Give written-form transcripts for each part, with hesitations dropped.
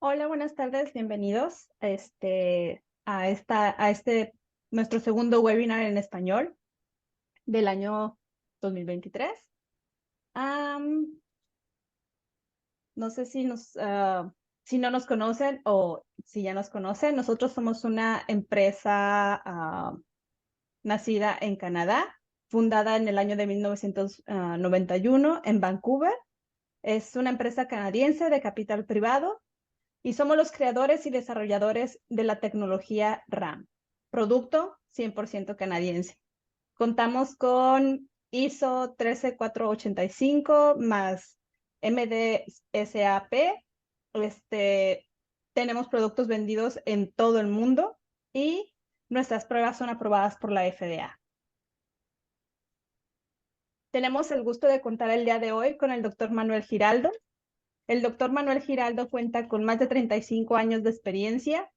Hola, buenas tardes, bienvenidos a nuestro segundo webinar en español del año 2023. Am, no sé si no nos conocen o si ya nos conocen. Nosotros somos una empresa nacida en Canadá, fundada en el año de 1991 en Vancouver. Es una empresa canadiense de capital privado y somos los creadores y desarrolladores de la tecnología RAM, producto 100% canadiense. Contamos con ISO 13485 más MDSAP. Tenemos productos vendidos en todo el mundo y nuestras pruebas son aprobadas por la FDA. Tenemos el gusto de contar el día de hoy con el doctor Manuel Giraldo. El doctor Manuel Giraldo cuenta con más de 35 años de experiencia,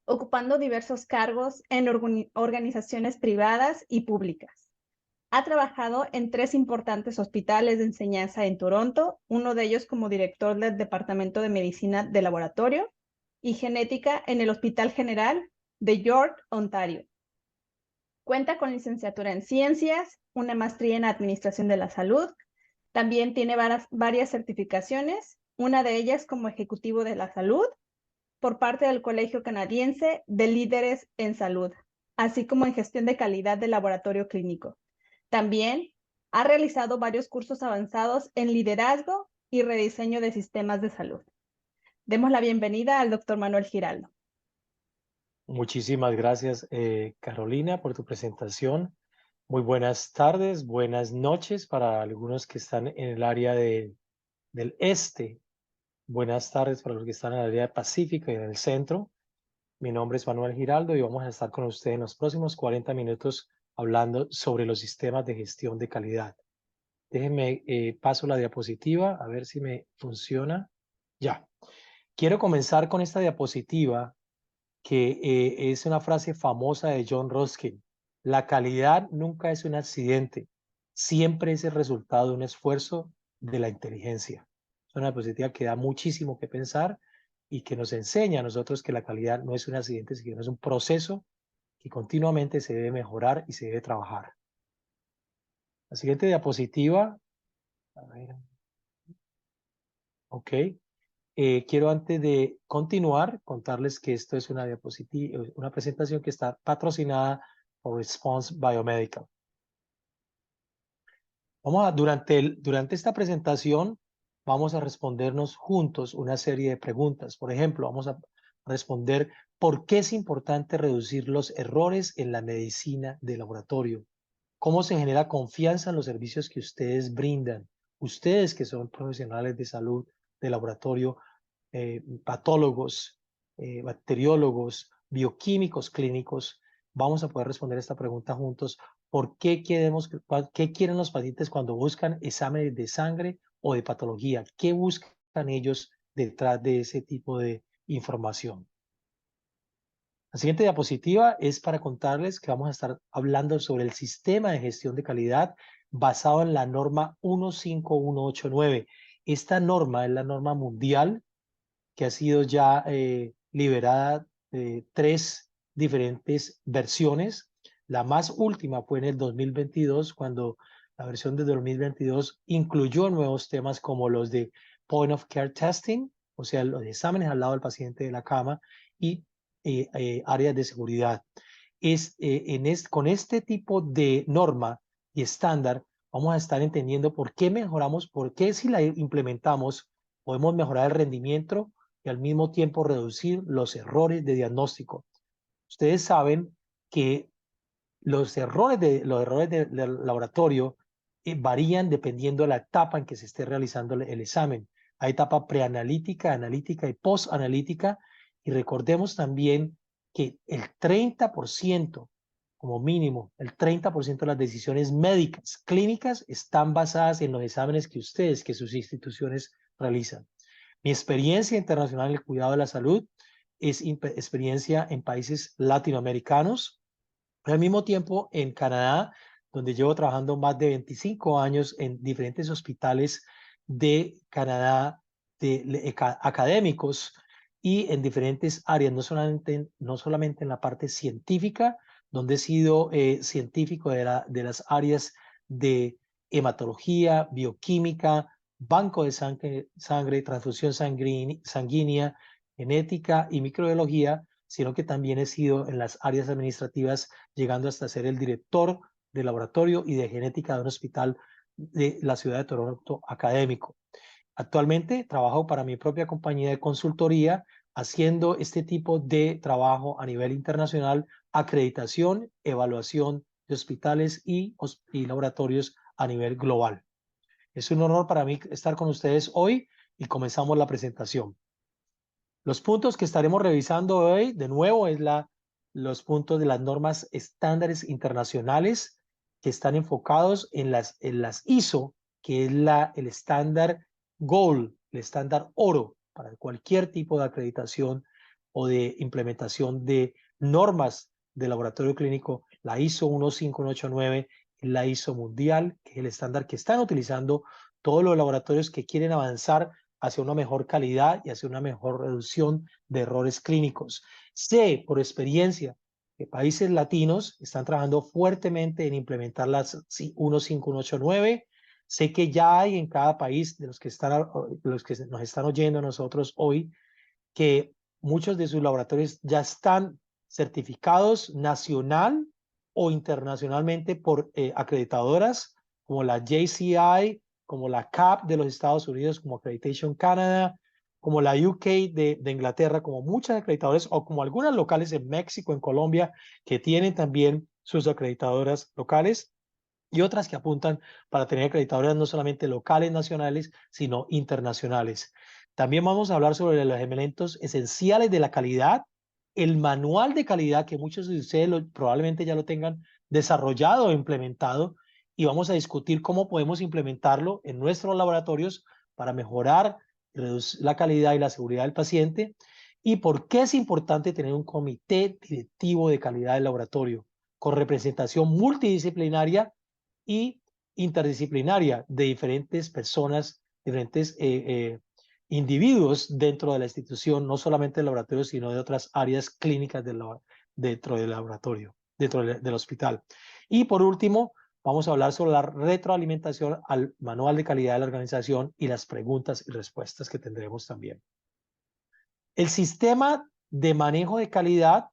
ocupando diversos cargos en organizaciones privadas y públicas. Ha trabajado en 3 importantes hospitales de enseñanza en Toronto, uno de ellos como director del Departamento de Medicina de Laboratorio y Genética en el Hospital General de York, Ontario. Cuenta con licenciatura en Ciencias, una maestría en Administración de la Salud. También tiene varias certificaciones, una de ellas como Ejecutivo de la Salud por parte del Colegio Canadiense de Líderes en Salud, así como en Gestión de Calidad de Laboratorio Clínico. También ha realizado varios cursos avanzados en liderazgo y rediseño de sistemas de salud. Demos la bienvenida al doctor Manuel Giraldo. Muchísimas gracias, Carolina, por tu presentación. Muy buenas tardes, buenas noches para algunos que están en el área del este. Buenas tardes para los que están en el área pacífica y en el centro. Mi nombre es Manuel Giraldo y vamos a estar con ustedes en los próximos 40 minutos hablando sobre los sistemas de gestión de calidad. Déjenme, paso la diapositiva, a ver si me funciona. Ya. Quiero comenzar con esta diapositiva que es una frase famosa de John Ruskin. La calidad nunca es un accidente, siempre es el resultado de un esfuerzo de la inteligencia. Es una diapositiva que da muchísimo que pensar y que nos enseña a nosotros que la calidad no es un accidente, sino es un proceso que continuamente se debe mejorar y se debe trabajar. La siguiente diapositiva. A ver. Ok. Quiero antes de continuar contarles que esto es una diapositiva, una presentación que está patrocinada por Response Biomedical. Durante esta presentación vamos a respondernos juntos una serie de preguntas. Por ejemplo, vamos a responder por qué es importante reducir los errores en la medicina de laboratorio. ¿Cómo se genera confianza en los servicios que ustedes brindan? Ustedes que son profesionales de salud, de laboratorio, patólogos, bacteriólogos, bioquímicos clínicos, vamos a poder responder esta pregunta juntos. ¿Por qué qué quieren los pacientes cuando buscan exámenes de sangre o de patología? ¿Qué buscan ellos detrás de ese tipo de información? La siguiente diapositiva es para contarles que vamos a estar hablando sobre el sistema de gestión de calidad basado en la norma 15189. Esta norma es la norma mundial que ha sido ya liberada de 3 diferentes versiones. La más última fue en el 2022, cuando la versión de 2022 incluyó nuevos temas como los de point of care testing, o sea, los exámenes al lado del paciente de la cama, y áreas de seguridad. Con este tipo de norma y estándar, vamos a estar entendiendo por qué mejoramos, por qué si la implementamos, podemos mejorar el rendimiento y al mismo tiempo reducir los errores de diagnóstico. Ustedes saben que los errores del laboratorio varían dependiendo de la etapa en que se esté realizando el examen. Hay etapa preanalítica, analítica y postanalítica. Y recordemos también que el 30%, como mínimo, el 30% de las decisiones médicas, clínicas, están basadas en los exámenes que ustedes, que sus instituciones realizan. Mi experiencia internacional en el cuidado de la salud es experiencia en países latinoamericanos, al mismo tiempo en Canadá, donde llevo trabajando más de 25 años en diferentes hospitales de Canadá, académicos, y en diferentes áreas, no solamente en la parte científica, donde he sido científico de las áreas de hematología, bioquímica, banco de sangre, transfusión sanguínea, genética y microbiología, sino que también he sido en las áreas administrativas, llegando hasta ser el director de laboratorio y de genética de un hospital de la ciudad de Toronto académico. Actualmente trabajo para mi propia compañía de consultoría, haciendo este tipo de trabajo a nivel internacional, acreditación, evaluación de hospitales y laboratorios a nivel global. Es un honor para mí estar con ustedes hoy y comenzamos la presentación. Los puntos que estaremos revisando hoy, de nuevo, es los puntos de las normas estándares internacionales que están enfocados en las ISO, que es el estándar Gold, el estándar oro para cualquier tipo de acreditación o de implementación de normas de laboratorio clínico. La ISO 15189 es la ISO mundial, que es el estándar que están utilizando todos los laboratorios que quieren avanzar hacia una mejor calidad y hacia una mejor reducción de errores clínicos. Sé por experiencia que países latinos están trabajando fuertemente en implementar las 15189. Sé que ya hay en cada país de los que nos están oyendo a nosotros hoy, que muchos de sus laboratorios ya están certificados nacional o internacionalmente por acreditadoras como la JCI, como la CAP de los Estados Unidos, como Accreditation Canada, como la UK de Inglaterra, como muchas acreditadoras, o como algunas locales en México, en Colombia, que tienen también sus acreditadoras locales, y otras que apuntan para tener acreditadoras no solamente locales, nacionales, sino internacionales. También vamos a hablar sobre los elementos esenciales de la calidad, el manual de calidad, que muchos de ustedes probablemente ya lo tengan desarrollado o implementado, y vamos a discutir cómo podemos implementarlo en nuestros laboratorios para mejorar y reducir la calidad y la seguridad del paciente, y por qué es importante tener un comité directivo de calidad del laboratorio con representación multidisciplinaria y interdisciplinaria de diferentes personas, diferentes individuos dentro de la institución, no solamente del laboratorio, sino de otras áreas clínicas dentro del laboratorio, dentro del hospital. Y por último, vamos a hablar sobre la retroalimentación al manual de calidad de la organización y las preguntas y respuestas que tendremos también. El sistema de manejo de calidad,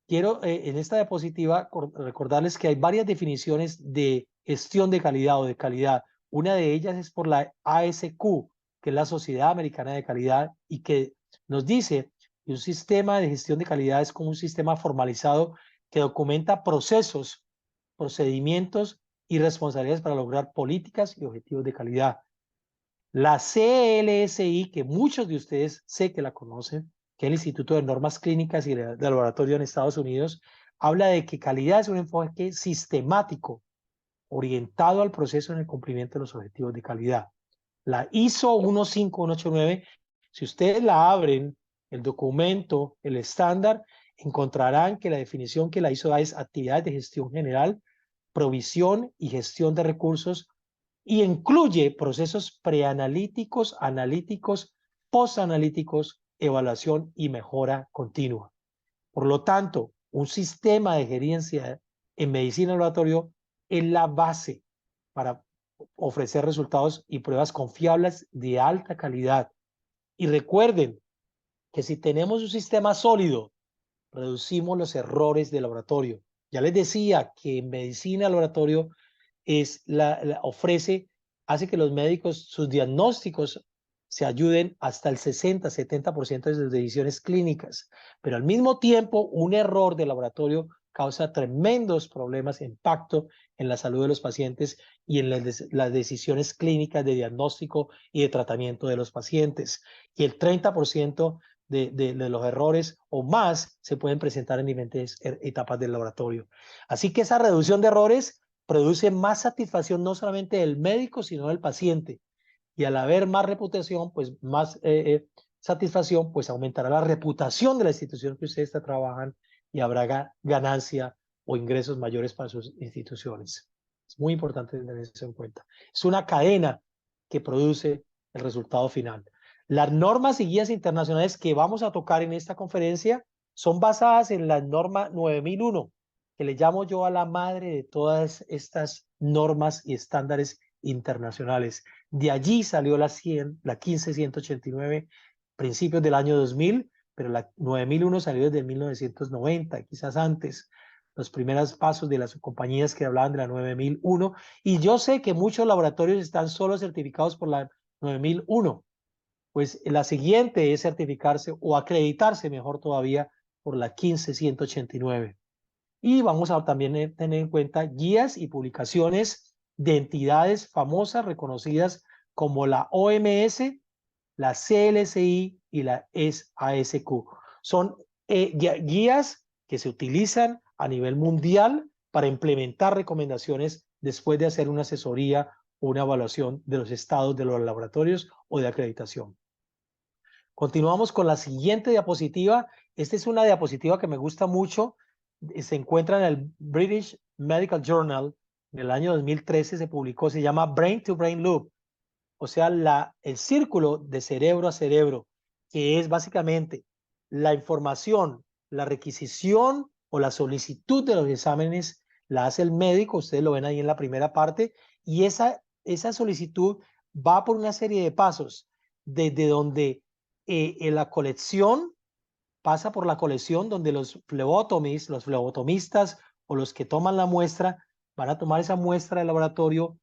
quiero en esta diapositiva recordarles que hay varias definiciones de gestión de calidad o de calidad. Una de ellas es por la ASQ, que es la Sociedad Americana de Calidad, y que nos dice que un sistema de gestión de calidad es como un sistema formalizado que documenta procesos, procedimientos y responsabilidades para lograr políticas y objetivos de calidad. La CLSI, que muchos de ustedes sé que la conocen, que es el Instituto de Normas Clínicas y de Laboratorio en Estados Unidos, habla de que calidad es un enfoque sistemático, orientado al proceso en el cumplimiento de los objetivos de calidad. La ISO 15189, si ustedes la abren, el documento, el estándar, encontrarán que la definición que la ISO da es actividades de gestión general, provisión y gestión de recursos, y incluye procesos preanalíticos, analíticos, postanalíticos, evaluación y mejora continua. Por lo tanto, un sistema de gerencia en medicina laboratorio es la base para ofrecer resultados y pruebas confiables de alta calidad. Y recuerden que si tenemos un sistema sólido, reducimos los errores de laboratorio. Ya les decía que en medicina laboratorio hace que los médicos, sus diagnósticos se ayuden hasta el 60-70% de sus decisiones clínicas. Pero al mismo tiempo, un error de laboratorio causa tremendos problemas, impacto en la salud de los pacientes y en las decisiones clínicas de diagnóstico y de tratamiento de los pacientes. Y el 30% de los errores o más se pueden presentar en diferentes etapas del laboratorio. Así que esa reducción de errores produce más satisfacción no solamente del médico, sino del paciente. Y al haber más reputación, pues más satisfacción, pues aumentará la reputación de la institución que ustedes trabajan y habrá ganancia o ingresos mayores para sus instituciones. Es muy importante tener eso en cuenta. Es una cadena que produce el resultado final. Las normas y guías internacionales que vamos a tocar en esta conferencia son basadas en la norma 9001, que le llamo yo a la madre de todas estas normas y estándares internacionales. De allí salió la 15189, principios del año 2000, pero la 9001 salió desde 1990, quizás antes, los primeros pasos de las compañías que hablaban de la 9001. Y yo sé que muchos laboratorios están solo certificados por la 9001. Pues la siguiente es certificarse o acreditarse, mejor todavía, por la 15189. Y vamos a también tener en cuenta guías y publicaciones de entidades famosas reconocidas como la OMS, la CLSI y la SASQ. Son guías que se utilizan a nivel mundial para implementar recomendaciones después de hacer una asesoría o una evaluación de los estados de los laboratorios o de acreditación. Continuamos con la siguiente diapositiva. Esta es una diapositiva que me gusta mucho. Se encuentra en el British Medical Journal. En el año 2013 se publicó, se llama Brain to Brain Loop. O sea, el círculo de cerebro a cerebro, que es básicamente la información, la requisición o la solicitud de los exámenes la hace el médico, ustedes lo ven ahí en la primera parte, y esa solicitud va por una serie de pasos, desde donde en la colección, pasa por la colección donde los flebotomistas o los que toman la muestra, van a tomar esa muestra del laboratorio,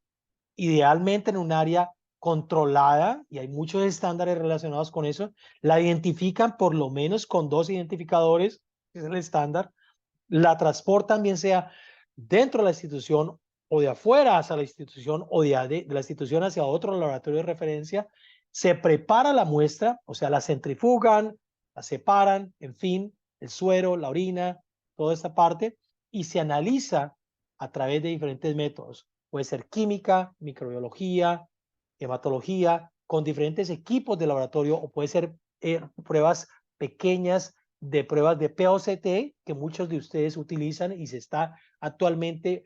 idealmente en un área controlada, y hay muchos estándares relacionados con eso, la identifican por lo menos con 2 identificadores, que es el estándar, la transportan bien sea dentro de la institución o de afuera hacia la institución o de la institución hacia otro laboratorio de referencia, se prepara la muestra, o sea, la centrifugan, la separan, en fin, el suero, la orina, toda esta parte, y se analiza a través de diferentes métodos. Puede ser química, microbiología, hematología, con diferentes equipos de laboratorio, o puede ser pruebas pequeñas de pruebas de POCT que muchos de ustedes utilizan, y se está actualmente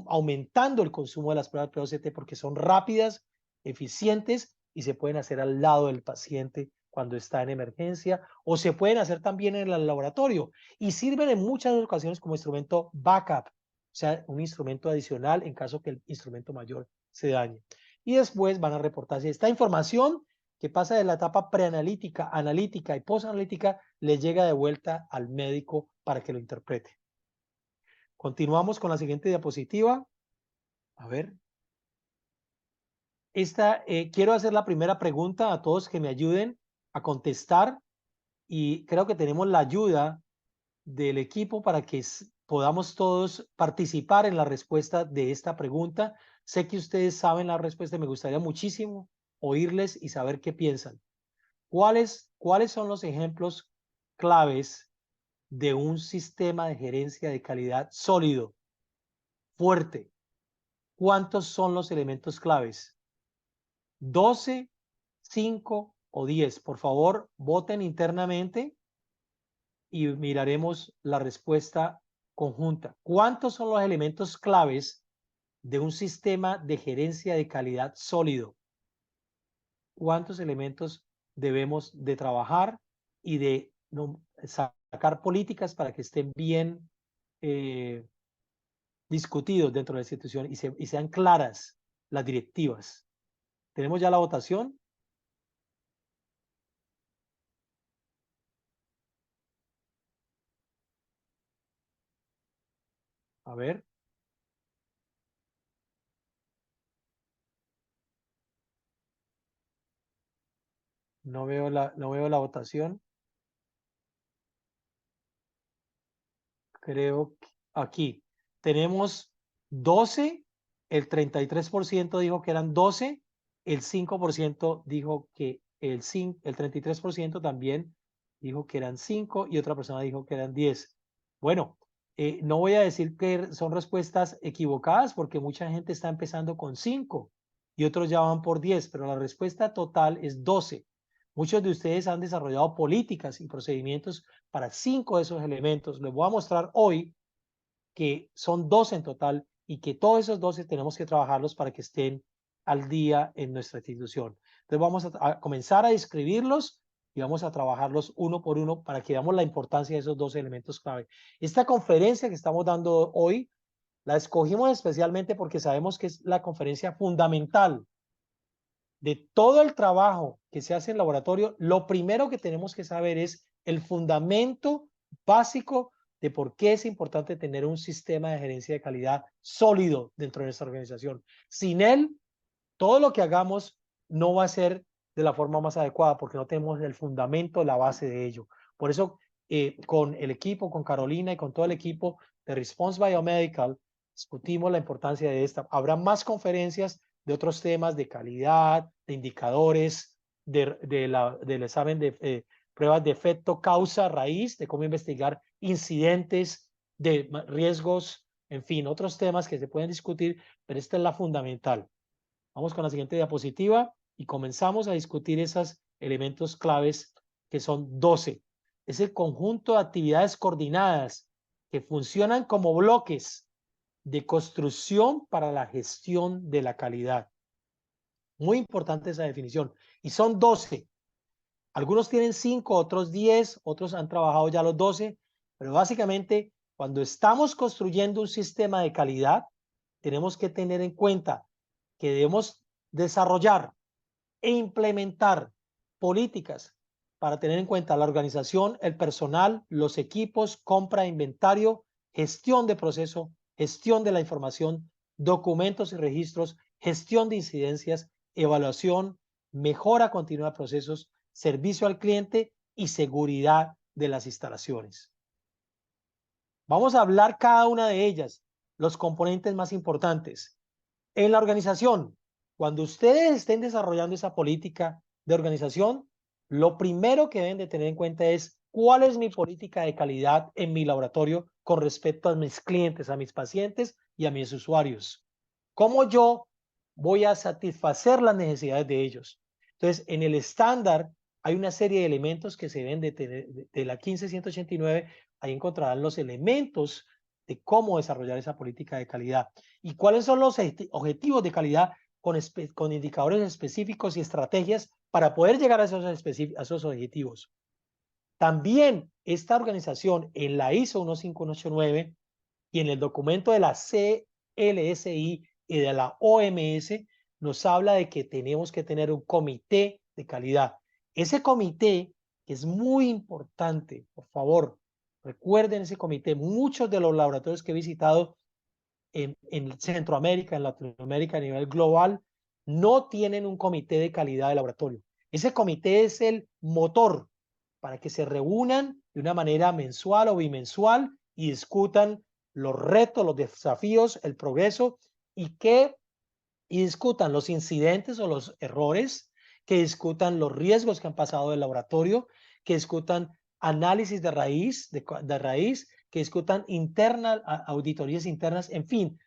aumentando el consumo de las pruebas POCT porque son rápidas, eficientes y se pueden hacer al lado del paciente cuando está en emergencia, o se pueden hacer también en el laboratorio y sirven en muchas ocasiones como instrumento backup, o sea, un instrumento adicional en caso que el instrumento mayor se dañe. Y después van a reportarse esta información que pasa de la etapa preanalítica, analítica y posanalítica, le llega de vuelta al médico para que lo interprete. Continuamos con la siguiente diapositiva. A ver. Quiero hacer la primera pregunta a todos que me ayuden a contestar, y creo que tenemos la ayuda del equipo para que podamos todos participar en la respuesta de esta pregunta. Sé que ustedes saben la respuesta y me gustaría muchísimo oírles y saber qué piensan. ¿Cuáles son los ejemplos claves de un sistema de gerencia de calidad sólido, fuerte? ¿Cuántos son los elementos claves? ¿12, 5 o 10? Por favor, voten internamente y miraremos la respuesta conjunta. ¿Cuántos son los elementos claves de un sistema de gerencia de calidad sólido? ¿Cuántos elementos debemos de trabajar y de sacar políticas para que estén bien discutidos dentro de la institución y sean claras las directivas? ¿Tenemos ya la votación? A ver. No veo la votación. Creo que aquí tenemos 12, el 33% dijo que eran 12, el 5% dijo que el 33% también dijo que eran 5 y otra persona dijo que eran 10. Bueno, no voy a decir que son respuestas equivocadas porque mucha gente está empezando con 5 y otros ya van por 10, pero la respuesta total es 12. Muchos de ustedes han desarrollado políticas y procedimientos para 5 de esos elementos. Les voy a mostrar hoy que son 12 en total y que todos esos 12 tenemos que trabajarlos para que estén al día en nuestra institución. Entonces vamos a comenzar a describirlos y vamos a trabajarlos uno por uno para que veamos la importancia de esos dos elementos clave. Esta conferencia que estamos dando hoy la escogimos especialmente porque sabemos que es la conferencia fundamental de todo el trabajo que se hace en laboratorio. Lo primero que tenemos que saber es el fundamento básico de por qué es importante tener un sistema de gerencia de calidad sólido dentro de nuestra organización. Sin él, todo lo que hagamos no va a ser de la forma más adecuada porque no tenemos el fundamento, la base de ello. Por eso, con el equipo, con Carolina y con todo el equipo de Response Biomedical, discutimos la importancia de esta. Habrá más conferencias de otros temas de calidad, de indicadores, del examen de pruebas de efecto, causa, raíz, de cómo investigar incidentes, de riesgos, en fin, otros temas que se pueden discutir, pero esta es la fundamental. Vamos con la siguiente diapositiva y comenzamos a discutir esos elementos claves que son 12. Es el conjunto de actividades coordinadas que funcionan como bloques de construcción para la gestión de la calidad. Muy importante esa definición. Y son 12. Algunos tienen 5, otros 10, otros han trabajado ya los 12, pero básicamente cuando estamos construyendo un sistema de calidad, tenemos que tener en cuenta que debemos desarrollar e implementar políticas para tener en cuenta la organización, el personal, los equipos, compra, inventario, gestión de proceso, gestión de la información, documentos y registros, gestión de incidencias, evaluación, mejora continua de procesos, servicio al cliente y seguridad de las instalaciones. Vamos a hablar cada una de ellas, los componentes más importantes. En la organización, cuando ustedes estén desarrollando esa política de organización, lo primero que deben de tener en cuenta es cuál es mi política de calidad en mi laboratorio con respecto a mis clientes, a mis pacientes y a mis usuarios. ¿Cómo yo voy a satisfacer las necesidades de ellos? Entonces, en el estándar hay una serie de elementos que se deben de tener, de la 15189, ahí encontrarán los elementos de cómo desarrollar esa política de calidad y cuáles son los objetivos de calidad con indicadores específicos y estrategias para poder llegar a esos objetivos. También esta organización en la ISO 15189 y en el documento de la CLSI y de la OMS nos habla de que tenemos que tener un comité de calidad. Ese comité es muy importante, por favor, recuerden ese comité. Muchos de los laboratorios que he visitado en Centroamérica, en Latinoamérica a nivel global, no tienen un comité de calidad de laboratorio. Ese comité es el motor para que se reúnan de una manera mensual o bimensual y discutan los retos, los desafíos, el progreso y discutan los incidentes o los errores, que discutan los riesgos que han pasado del laboratorio, que discutan análisis de raíz, que discutan auditorías internas, en fin,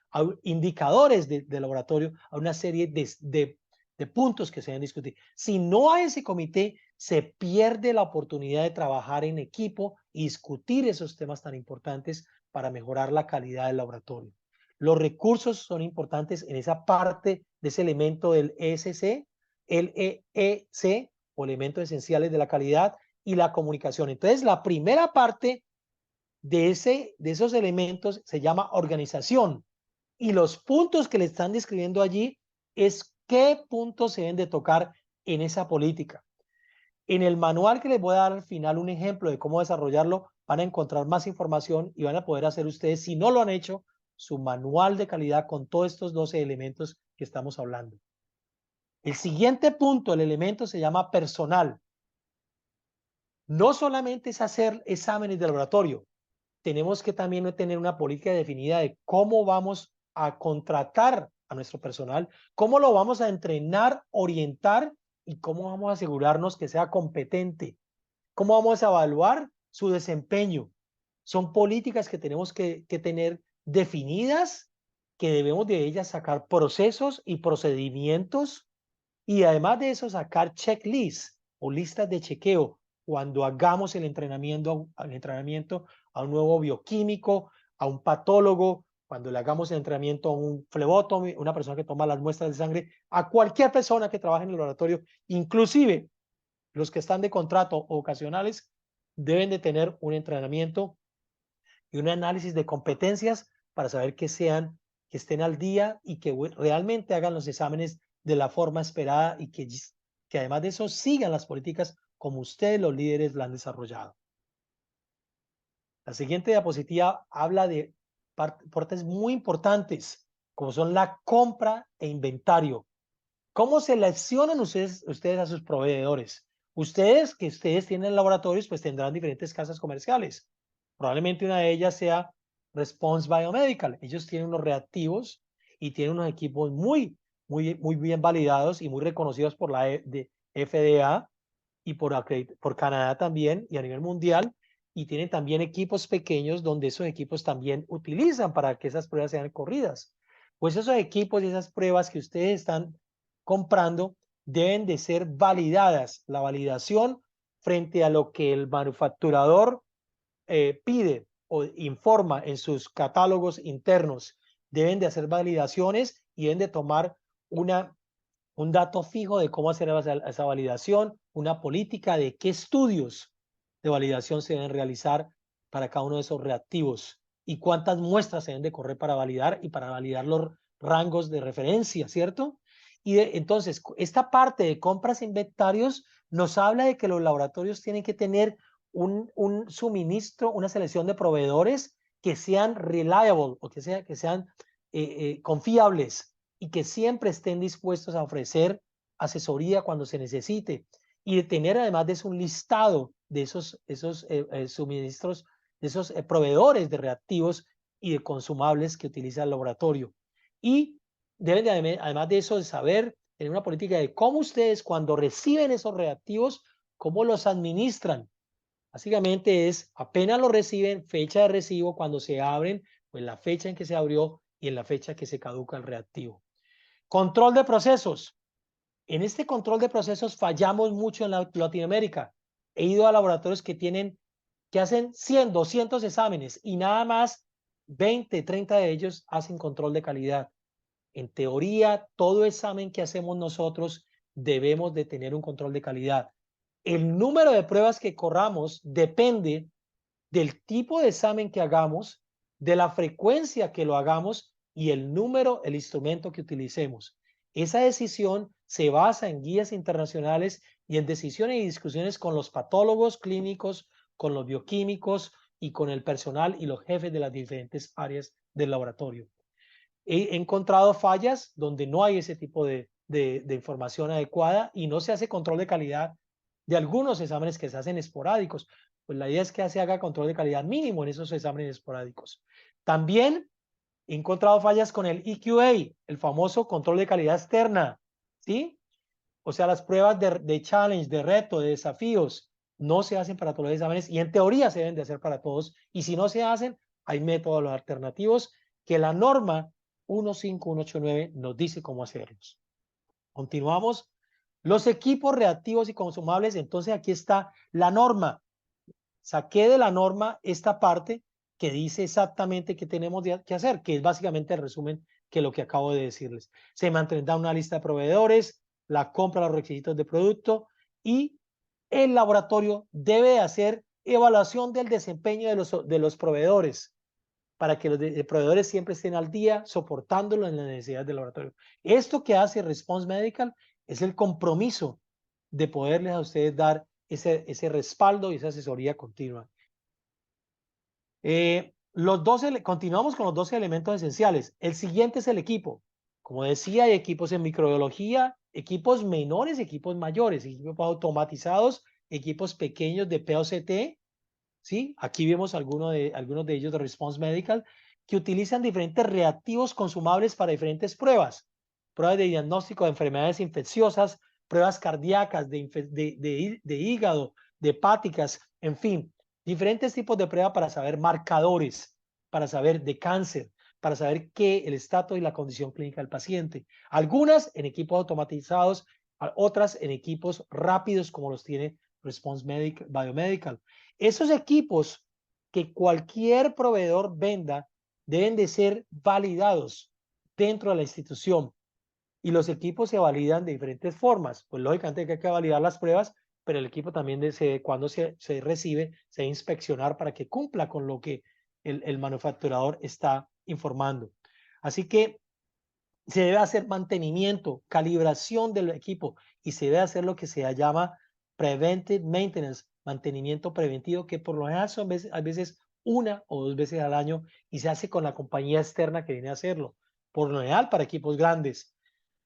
indicadores de laboratorio, a una serie de puntos que se deben discutir. Si no hay ese comité, se pierde la oportunidad de trabajar en equipo y discutir esos temas tan importantes para mejorar la calidad del laboratorio. Los recursos son importantes en esa parte de ese elemento del ESC, el EEC o elementos esenciales de la calidad y la comunicación. Entonces, la primera parte de esos elementos se llama organización y los puntos que le están describiendo allí es qué puntos se deben de tocar en esa política. En el manual que les voy a dar al final un ejemplo de cómo desarrollarlo, van a encontrar más información y van a poder hacer ustedes, si no lo han hecho, su manual de calidad con todos estos 12 elementos que estamos hablando. El siguiente punto, el elemento se llama personal. No solamente es hacer exámenes de laboratorio, tenemos que también tener una política definida de cómo vamos a contratar a nuestro personal, cómo lo vamos a entrenar, orientar y cómo vamos a asegurarnos que sea competente, cómo vamos a evaluar su desempeño. Son políticas que tenemos que tener definidas, que debemos de ellas sacar procesos y procedimientos y además de eso sacar checklists o listas de chequeo cuando hagamos el entrenamiento a un nuevo bioquímico, a un patólogo cuando le hagamos el entrenamiento a un flebotomy, una persona que toma las muestras de sangre, a cualquier persona que trabaje en el laboratorio, inclusive los que están de contrato o ocasionales, deben de tener un entrenamiento y un análisis de competencias para saber que estén al día y que realmente hagan los exámenes de la forma esperada y que además de eso sigan las políticas como ustedes, los líderes, la han desarrollado. La siguiente diapositiva habla de partes muy importantes, como son la compra e inventario. ¿Cómo seleccionan ustedes a sus proveedores? Ustedes tienen laboratorios, pues tendrán diferentes casas comerciales. Probablemente una de ellas sea Response Biomedical. Ellos tienen unos reactivos y tienen unos equipos muy bien validados y muy reconocidos por la FDA y por Canadá también y a nivel mundial. Y tienen también equipos pequeños donde esos equipos también utilizan para que esas pruebas sean corridas. Pues esos equipos y esas pruebas que ustedes están comprando deben de ser validadas. La validación frente a lo que el manufacturador pide o informa en sus catálogos internos, deben de hacer validaciones y deben de tomar un dato fijo de cómo hacer esa validación, una política de qué estudios de validación se deben realizar para cada uno de esos reactivos y cuántas muestras se deben de correr para validar y para validar los rangos de referencia, ¿cierto? Y entonces, esta parte de compras e inventarios nos habla de que los laboratorios tienen que tener un suministro, una selección de proveedores que sean reliable o que sean confiables y que siempre estén dispuestos a ofrecer asesoría cuando se necesite y de tener además de eso un listado de esos suministros, de esos proveedores de reactivos y de consumables que utiliza el laboratorio. Y deben de, además de eso, de saber tener una política de cómo ustedes cuando reciben esos reactivos, cómo los administran. Básicamente es apenas lo reciben, fecha de recibo, cuando se abren, pues la fecha en que se abrió y en la fecha que se caduca el reactivo. Control de procesos. En este control de procesos fallamos mucho en Latinoamérica. He ido a laboratorios que hacen 100, 200 exámenes y nada más 20, 30 de ellos hacen control de calidad. En teoría, todo examen que hacemos nosotros debemos de tener un control de calidad. El número de pruebas que corramos depende del tipo de examen que hagamos, de la frecuencia que lo hagamos y el instrumento que utilicemos. Esa decisión se basa en guías internacionales y en decisiones y discusiones con los patólogos clínicos, con los bioquímicos y con el personal y los jefes de las diferentes áreas del laboratorio. He encontrado fallas donde no hay ese tipo de información adecuada y no se hace control de calidad de algunos exámenes que se hacen esporádicos. Pues la idea es que se haga control de calidad mínimo en esos exámenes esporádicos. También he encontrado fallas con el EQA, el famoso control de calidad externa, ¿sí? O sea, las pruebas de challenge, de reto, de desafíos, no se hacen para todos los exámenes y en teoría se deben de hacer para todos. Y si no se hacen, hay métodos alternativos que la norma 15189 nos dice cómo hacerlos. Continuamos. Los equipos reactivos y consumables, entonces aquí está la norma. Saqué de la norma esta parte que dice exactamente qué tenemos que hacer, que es básicamente el resumen que lo que acabo de decirles. Se mantendrá una lista de proveedores, la compra de los requisitos de producto y el laboratorio debe hacer evaluación del desempeño de los proveedores para que los proveedores siempre estén al día soportándolo en las necesidades del laboratorio. Esto que hace Response Medical es el compromiso de poderles a ustedes dar ese respaldo y esa asesoría continua. Continuamos con los 12 elementos esenciales. El siguiente es el equipo. Como decía, hay equipos en microbiología, equipos menores, equipos mayores, equipos automatizados, equipos pequeños de POCT, ¿sí? Aquí vemos algunos de ellos de Response Medical que utilizan diferentes reactivos consumables para diferentes pruebas. Pruebas de diagnóstico de enfermedades infecciosas, pruebas cardíacas, de hígado, de hepáticas, en fin, diferentes tipos de pruebas para saber marcadores, para saber de cáncer, para saber el estatus y la condición clínica del paciente. Algunas en equipos automatizados, otras en equipos rápidos como los tiene Response Biomedical. Esos equipos que cualquier proveedor venda deben de ser validados dentro de la institución. Y los equipos se validan de diferentes formas. Pues lógicamente hay que validar las pruebas, pero el equipo también cuando se recibe, se debe inspeccionar para que cumpla con lo que el manufacturador está informando. Así que se debe hacer mantenimiento, calibración del equipo y se debe hacer lo que se llama preventive maintenance, mantenimiento preventivo, que por lo general son a veces 1 o 2 veces al año y se hace con la compañía externa que viene a hacerlo. Por lo general para equipos grandes.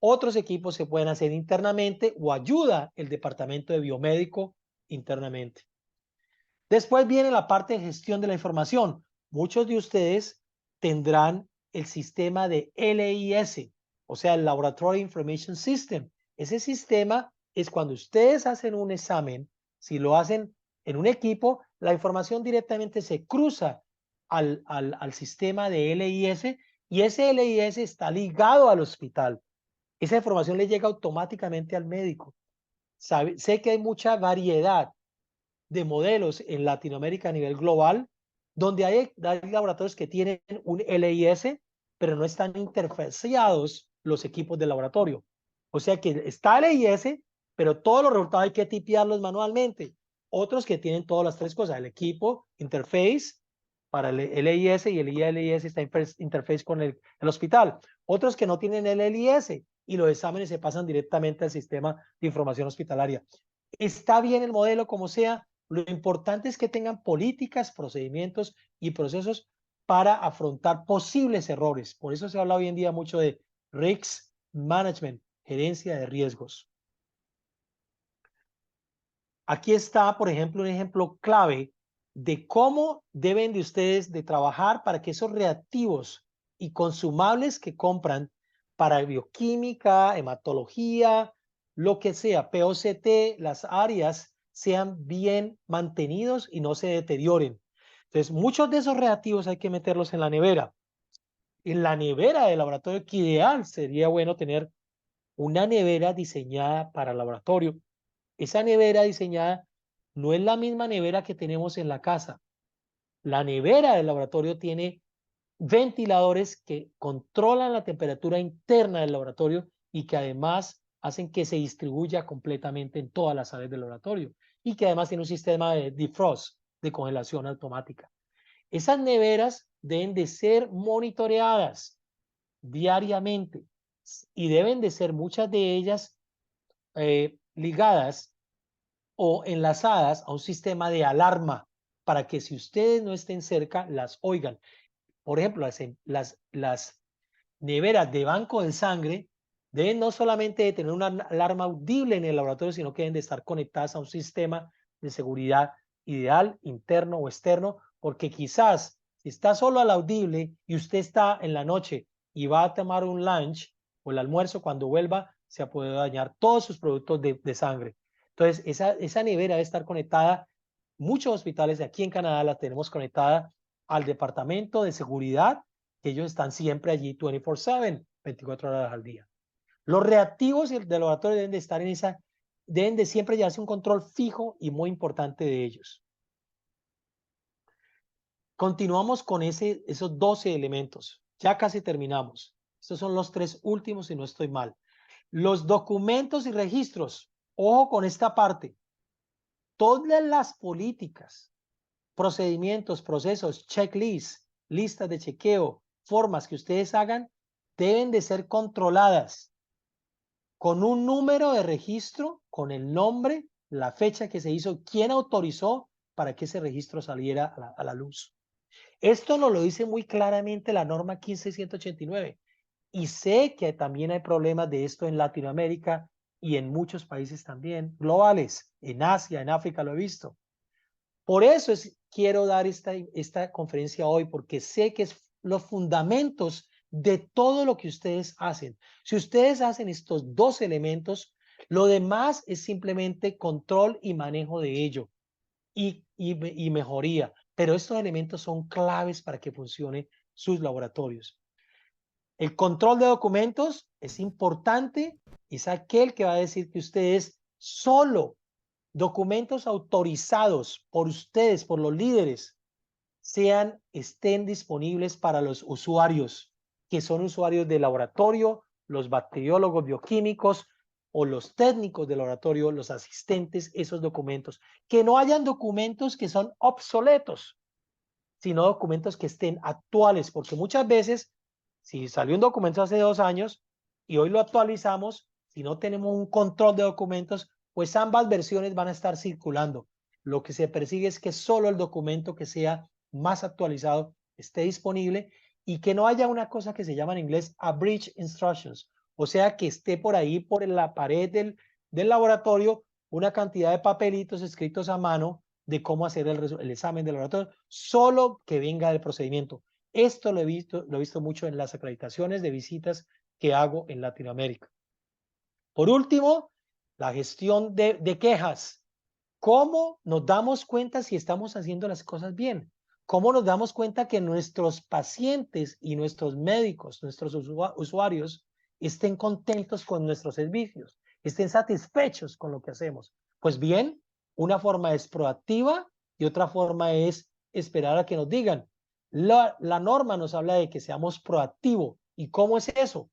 Otros equipos se pueden hacer internamente o ayuda el departamento de biomédico internamente. Después viene la parte de gestión de la información. Muchos de ustedes tendrán el sistema de LIS, o sea, el Laboratory Information System. Ese sistema es cuando ustedes hacen un examen, si lo hacen en un equipo, la información directamente se cruza al sistema de LIS y ese LIS está ligado al hospital. Esa información le llega automáticamente al médico. Sé que hay mucha variedad de modelos en Latinoamérica a nivel global, donde hay laboratorios que tienen un LIS, pero no están interfaceados los equipos de laboratorio. O sea que está el LIS, pero todos los resultados hay que tipearlos manualmente. Otros que tienen todas las tres cosas, el equipo, interface para el LIS y el LIS está interface con el hospital. Otros que no tienen el LIS y los exámenes se pasan directamente al sistema de información hospitalaria. Está bien el modelo como sea, lo importante es que tengan políticas, procedimientos y procesos para afrontar posibles errores. Por eso se habla hoy en día mucho de Risk Management, gerencia de riesgos. Aquí está, por ejemplo, un ejemplo clave de cómo deben de ustedes de trabajar para que esos reactivos y consumables que compran para bioquímica, hematología, lo que sea, POCT, las áreas sean bien mantenidos y no se deterioren. Entonces, muchos de esos reactivos hay que meterlos en la nevera. En la nevera del laboratorio, que ideal sería bueno tener una nevera diseñada para el laboratorio. Esa nevera diseñada no es la misma nevera que tenemos en la casa. La nevera del laboratorio tiene ventiladores que controlan la temperatura interna del laboratorio y que además hacen que se distribuya completamente en todas las áreas del laboratorio y que además tiene un sistema de defrost, de congelación automática. Esas neveras deben de ser monitoreadas diariamente y deben de ser muchas de ellas ligadas o enlazadas a un sistema de alarma para que si ustedes no estén cerca, las oigan. Por ejemplo, las neveras de banco de sangre deben no solamente de tener una alarma audible en el laboratorio, sino que deben de estar conectadas a un sistema de seguridad ideal, interno o externo, porque quizás si está solo al audible y usted está en la noche y va a tomar un lunch o el almuerzo, cuando vuelva se ha podido dañar todos sus productos de sangre. Entonces, esa nevera debe estar conectada. Muchos hospitales de aquí en Canadá la tenemos conectada al departamento de seguridad, que ellos están siempre allí 24/7, 24 horas al día. Los reactivos del laboratorio deben de estar en esa, deben de siempre llevarse un control fijo y muy importante de ellos. Continuamos con esos 12 elementos. Ya casi terminamos. Estos son los 3 últimos, si no estoy mal. Los documentos y registros. Ojo con esta parte. Todas las políticas, procedimientos, procesos, checklists, listas de chequeo, formas que ustedes hagan, deben de ser controladas con un número de registro, con el nombre, la fecha que se hizo, quién autorizó para que ese registro saliera a la luz. Esto nos lo dice muy claramente la norma 15189 y sé que también hay problemas de esto en Latinoamérica y en muchos países también globales, en Asia, en África lo he visto. Por eso quiero dar esta conferencia hoy, porque sé que es los fundamentos de todo lo que ustedes hacen. Si ustedes hacen estos 2 elementos, lo demás es simplemente control y manejo de ello y mejoría. Pero estos elementos son claves para que funcionen sus laboratorios. El control de documentos es importante, es aquel que va a decir que ustedes solo documentos autorizados por ustedes, por los líderes, estén disponibles para los usuarios, que son usuarios de laboratorio, los bacteriólogos bioquímicos o los técnicos de laboratorio, los asistentes, esos documentos. Que no hayan documentos que son obsoletos, sino documentos que estén actuales, porque muchas veces, si salió un documento hace 2 años y hoy lo actualizamos, si no tenemos un control de documentos, pues ambas versiones van a estar circulando. Lo que se persigue es que solo el documento que sea más actualizado esté disponible y que no haya una cosa que se llama en inglés abridged instructions, o sea, que esté por ahí, por la pared del laboratorio, una cantidad de papelitos escritos a mano de cómo hacer el examen del laboratorio, solo que venga del procedimiento. Esto lo he visto mucho en las acreditaciones de visitas que hago en Latinoamérica. Por último, la gestión de quejas. ¿Cómo nos damos cuenta si estamos haciendo las cosas bien? ¿Cómo nos damos cuenta que nuestros pacientes y nuestros médicos, nuestros usuarios, estén contentos con nuestros servicios, estén satisfechos con lo que hacemos? Pues bien, una forma es proactiva y otra forma es esperar a que nos digan. La norma nos habla de que seamos proactivos. ¿Y cómo es eso?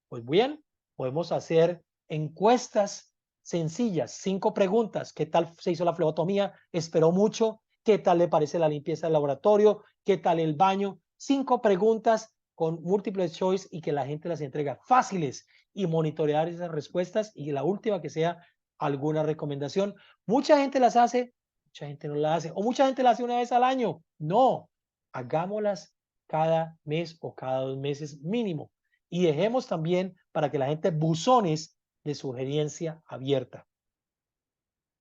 Pues bien, podemos hacer encuestas sencillas, 5 preguntas. ¿Qué tal se hizo la flebotomía? ¿Esperó mucho? ¿Qué tal le parece la limpieza del laboratorio? ¿Qué tal el baño? 5 preguntas con múltiples choice y que la gente las entrega fáciles y monitorear esas respuestas y la última que sea alguna recomendación. Mucha gente las hace, mucha gente no las hace o mucha gente las hace una vez al año. No, hagámoslas cada mes o cada 2 meses mínimo y dejemos también para que la gente buzones de sugerencia abierta.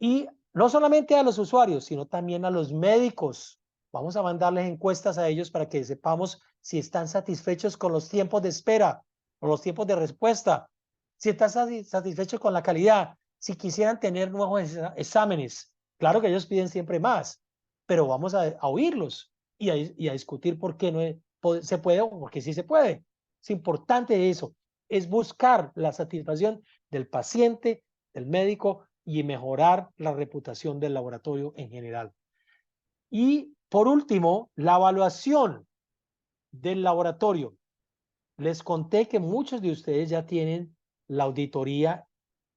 Y no solamente a los usuarios, sino también a los médicos. Vamos a mandarles encuestas a ellos para que sepamos si están satisfechos con los tiempos de espera o los tiempos de respuesta, si están satisfechos con la calidad, si quisieran tener nuevos exámenes. Claro que ellos piden siempre más, pero vamos a oírlos y a discutir por qué no se puede o por qué sí se puede. Es importante eso, es buscar la satisfacción del paciente, del médico y mejorar la reputación del laboratorio en general. Y por último, la evaluación del laboratorio. Les conté que muchos de ustedes ya tienen la auditoría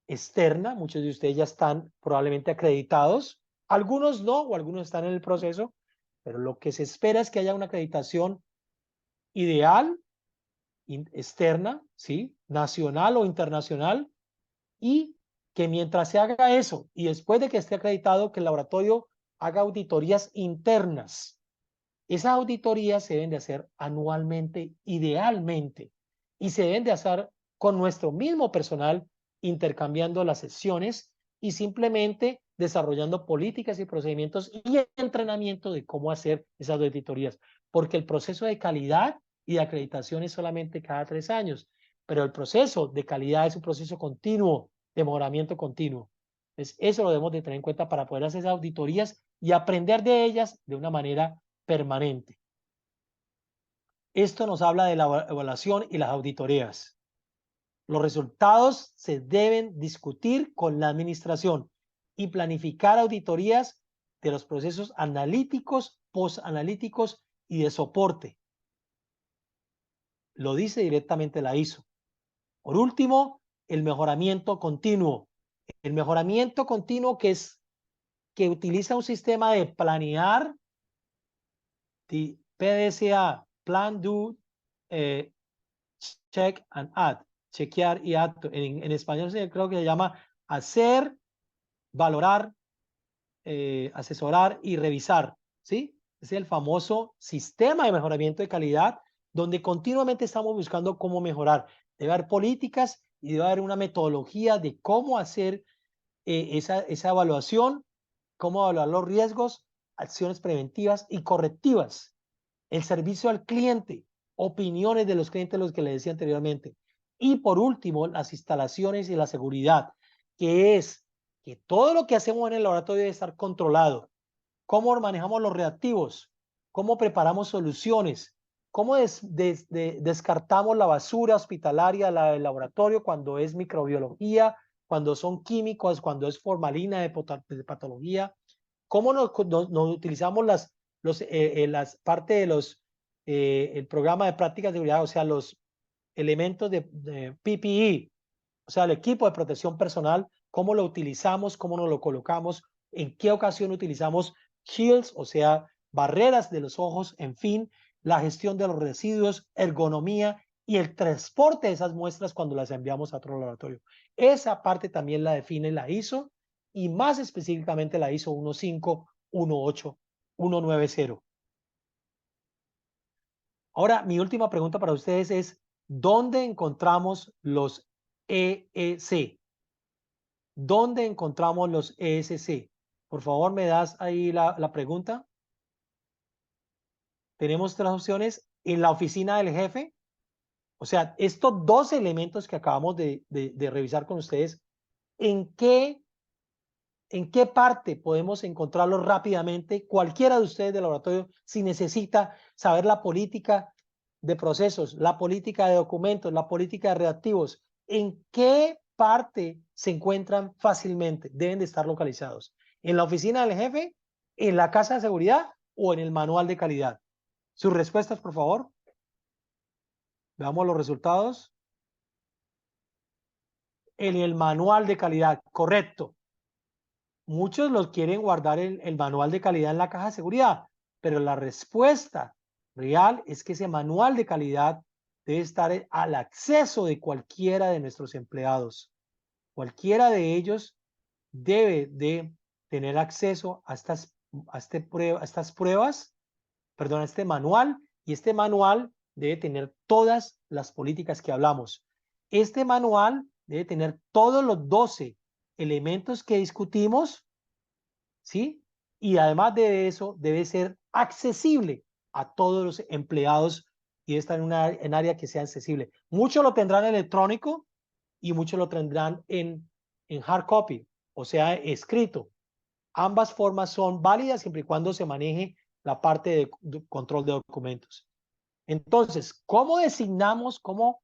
externa, muchos de ustedes ya están probablemente acreditados, algunos no, o algunos están en el proceso, pero lo que se espera es que haya una acreditación ideal, externa, ¿sí? Nacional o internacional, y que mientras se haga eso y después de que esté acreditado, que el laboratorio haga auditorías internas. Esas auditorías se deben de hacer anualmente, idealmente, y se deben de hacer con nuestro mismo personal, intercambiando las sesiones y simplemente desarrollando políticas y procedimientos y entrenamiento de cómo hacer esas auditorías, porque el proceso de calidad y de acreditación es solamente cada 3 años, pero el proceso de calidad es un proceso continuo, de mejoramiento continuo. Entonces, eso lo debemos de tener en cuenta para poder hacer esas auditorías y aprender de ellas de una manera permanente. Esto nos habla de la evaluación y las auditorías. Los resultados se deben discutir con la administración y planificar auditorías de los procesos analíticos, postanalíticos y de soporte. Lo dice directamente la ISO. Por último, el mejoramiento continuo. El mejoramiento continuo que utiliza un sistema de planear, de PDCA, Plan, Do, Check and Add, chequear y add. En español creo que se llama hacer, valorar, asesorar y revisar, ¿sí? Es el famoso sistema de mejoramiento de calidad donde continuamente estamos buscando cómo mejorar. Debe haber políticas y debe haber una metodología de cómo hacer esa evaluación, cómo evaluar los riesgos, acciones preventivas y correctivas. El servicio al cliente, opiniones de los clientes, los que le decía anteriormente. Y por último, las instalaciones y la seguridad, que es que todo lo que hacemos en el laboratorio debe estar controlado. Cómo manejamos los reactivos, cómo preparamos soluciones, cómo descartamos la basura hospitalaria del laboratorio cuando es microbiología, cuando son químicos, cuando es formalina de patología, cómo nos utilizamos las parte de el programa de prácticas de seguridad, o sea, los elementos de PPE, o sea, el equipo de protección personal, cómo lo utilizamos, cómo nos lo colocamos, en qué ocasión utilizamos shields, o sea, barreras de los ojos, en fin, la gestión de los residuos, ergonomía y el transporte de esas muestras cuando las enviamos a otro laboratorio. Esa parte también la define la ISO y más específicamente la ISO 1518190. Ahora, mi última pregunta para ustedes es, ¿dónde encontramos los EEC? ¿Dónde encontramos los ESC? Por favor, ¿me das ahí la pregunta? Tenemos tres opciones. En la oficina del jefe. O sea, estos dos elementos que acabamos de revisar con ustedes, ¿en qué parte podemos encontrarlos rápidamente? Cualquiera de ustedes del laboratorio, si necesita saber la política de procesos, la política de documentos, la política de reactivos, ¿en qué parte se encuentran fácilmente? Deben de estar localizados. ¿En la oficina del jefe, en la casa de seguridad o en el manual de calidad? Sus respuestas, por favor. Veamos los resultados. En el manual de calidad, correcto. Muchos los quieren guardar el manual de calidad en la caja de seguridad, pero la respuesta real es que ese manual de calidad debe estar al acceso de cualquiera de nuestros empleados. Cualquiera de ellos debe de tener acceso a estas pruebas, perdón, a este manual, y este manual debe tener todas las políticas que hablamos. Este manual debe tener todos los 12 elementos que discutimos, ¿sí? Y además de eso, debe ser accesible a todos los empleados y debe estar en área que sea accesible. Muchos lo tendrán electrónico y muchos lo tendrán en hard copy, o sea, escrito. Ambas formas son válidas siempre y cuando se maneje la parte de control de documentos. Entonces, ¿cómo designamos, cómo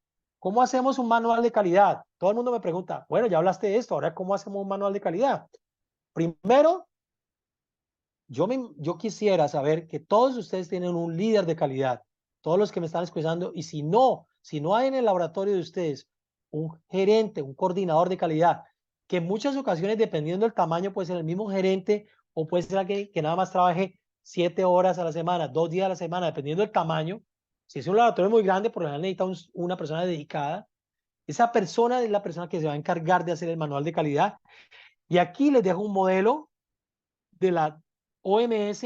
hacemos un manual de calidad? Todo el mundo me pregunta, bueno, ya hablaste de esto, ahora ¿cómo hacemos un manual de calidad? Primero, yo quisiera saber que todos ustedes tienen un líder de calidad, todos los que me están escuchando, y si no hay en el laboratorio de ustedes un gerente, un coordinador de calidad, que en muchas ocasiones, dependiendo del tamaño, puede ser el mismo gerente o puede ser alguien que nada más trabaje 7 horas a la semana, 2 días a la semana, dependiendo del tamaño. Si es un laboratorio muy grande, por lo general necesita una persona dedicada. Esa persona es la persona que se va a encargar de hacer el manual de calidad. Y aquí les dejo un modelo de la OMS